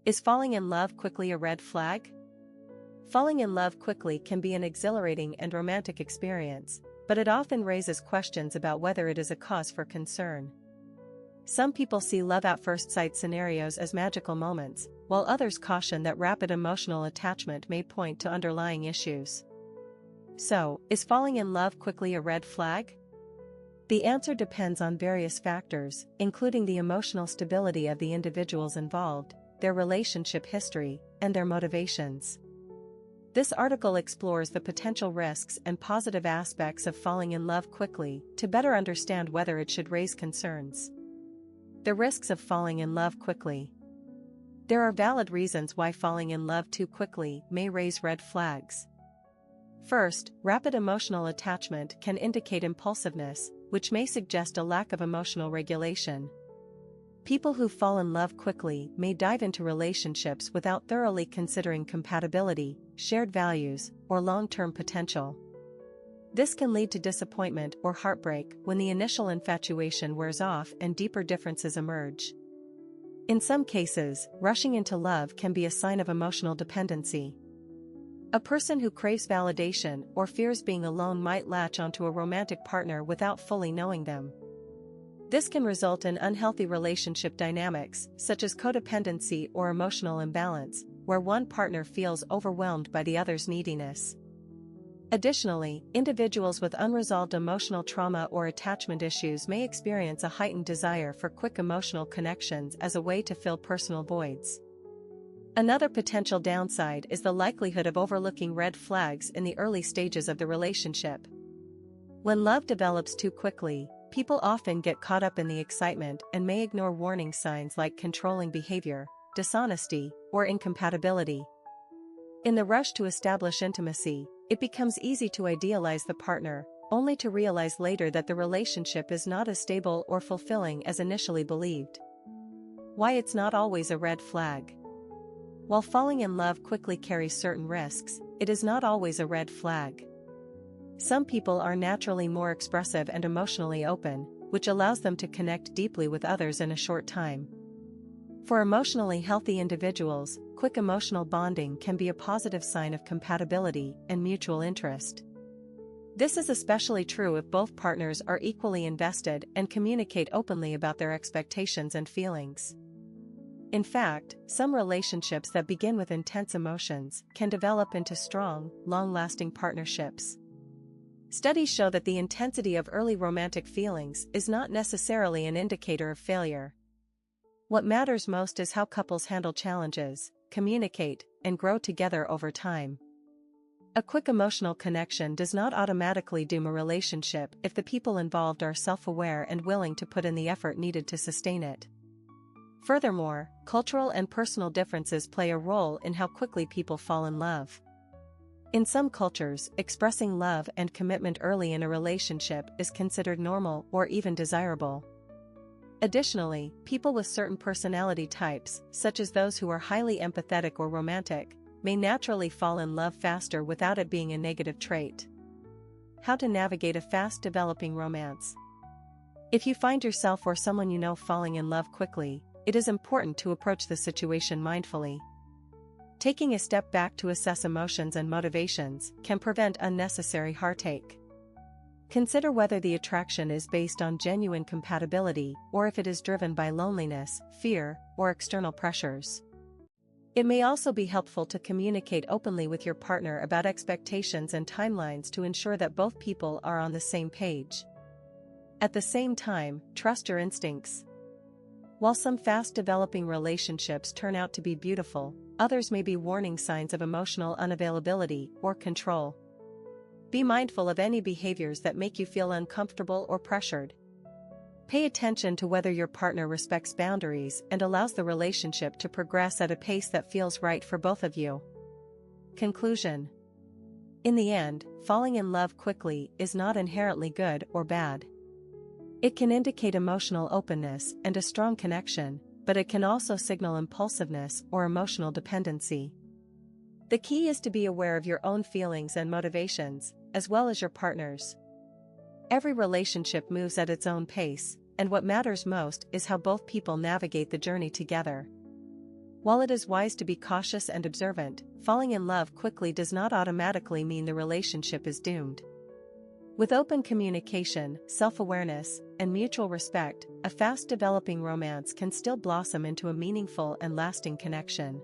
Is falling in love quickly a red flag? Falling in love quickly can be an exhilarating and romantic experience, but it often raises questions about whether it is a cause for concern. Some people see love at first sight scenarios as magical moments, while others caution that rapid emotional attachment may point to underlying issues. So, is falling in love quickly a red flag? The answer depends on various factors, including the emotional stability of the individuals involved, their relationship history, and their motivations. This article explores the potential risks and positive aspects of falling in love quickly to better understand whether it should raise concerns. The risks of falling in love quickly. There are valid reasons why falling in love too quickly may raise red flags. First, rapid emotional attachment can indicate impulsiveness, which may suggest a lack of emotional regulation. People who fall in love quickly may dive into relationships without thoroughly considering compatibility, shared values, or long-term potential. This can lead to disappointment or heartbreak when the initial infatuation wears off and deeper differences emerge. In some cases, rushing into love can be a sign of emotional dependency. A person who craves validation or fears being alone might latch onto a romantic partner without fully knowing them. This can result in unhealthy relationship dynamics, such as codependency or emotional imbalance, where one partner feels overwhelmed by the other's neediness. Additionally, individuals with unresolved emotional trauma or attachment issues may experience a heightened desire for quick emotional connections as a way to fill personal voids. Another potential downside is the likelihood of overlooking red flags in the early stages of the relationship. When love develops too quickly, people often get caught up in the excitement and may ignore warning signs like controlling behavior, dishonesty, or incompatibility. In the rush to establish intimacy, it becomes easy to idealize the partner, only to realize later that the relationship is not as stable or fulfilling as initially believed. Why it's not always a red flag. While falling in love quickly carries certain risks, it is not always a red flag. Some people are naturally more expressive and emotionally open, which allows them to connect deeply with others in a short time. For emotionally healthy individuals, quick emotional bonding can be a positive sign of compatibility and mutual interest. This is especially true if both partners are equally invested and communicate openly about their expectations and feelings. In fact, some relationships that begin with intense emotions can develop into strong, long-lasting partnerships. Studies show that the intensity of early romantic feelings is not necessarily an indicator of failure. What matters most is how couples handle challenges, communicate, and grow together over time. A quick emotional connection does not automatically doom a relationship if the people involved are self-aware and willing to put in the effort needed to sustain it. Furthermore, cultural and personal differences play a role in how quickly people fall in love. In some cultures, expressing love and commitment early in a relationship is considered normal or even desirable. Additionally, people with certain personality types, such as those who are highly empathetic or romantic, may naturally fall in love faster without it being a negative trait. How to navigate a fast-developing romance. If you find yourself or someone you know falling in love quickly, it is important to approach the situation mindfully. Taking a step back to assess emotions and motivations can prevent unnecessary heartache. Consider whether the attraction is based on genuine compatibility or if it is driven by loneliness, fear, or external pressures. It may also be helpful to communicate openly with your partner about expectations and timelines to ensure that both people are on the same page. At the same time, trust your instincts. While some fast-developing relationships turn out to be beautiful, others may be warning signs of emotional unavailability or control. Be mindful of any behaviors that make you feel uncomfortable or pressured. Pay attention to whether your partner respects boundaries and allows the relationship to progress at a pace that feels right for both of you. Conclusion. In the end, falling in love quickly is not inherently good or bad. It can indicate emotional openness and a strong connection, but it can also signal impulsiveness or emotional dependency. The key is to be aware of your own feelings and motivations, as well as your partner's. Every relationship moves at its own pace, and what matters most is how both people navigate the journey together. While it is wise to be cautious and observant, falling in love quickly does not automatically mean the relationship is doomed. With open communication, self-awareness, and mutual respect, a fast-developing romance can still blossom into a meaningful and lasting connection.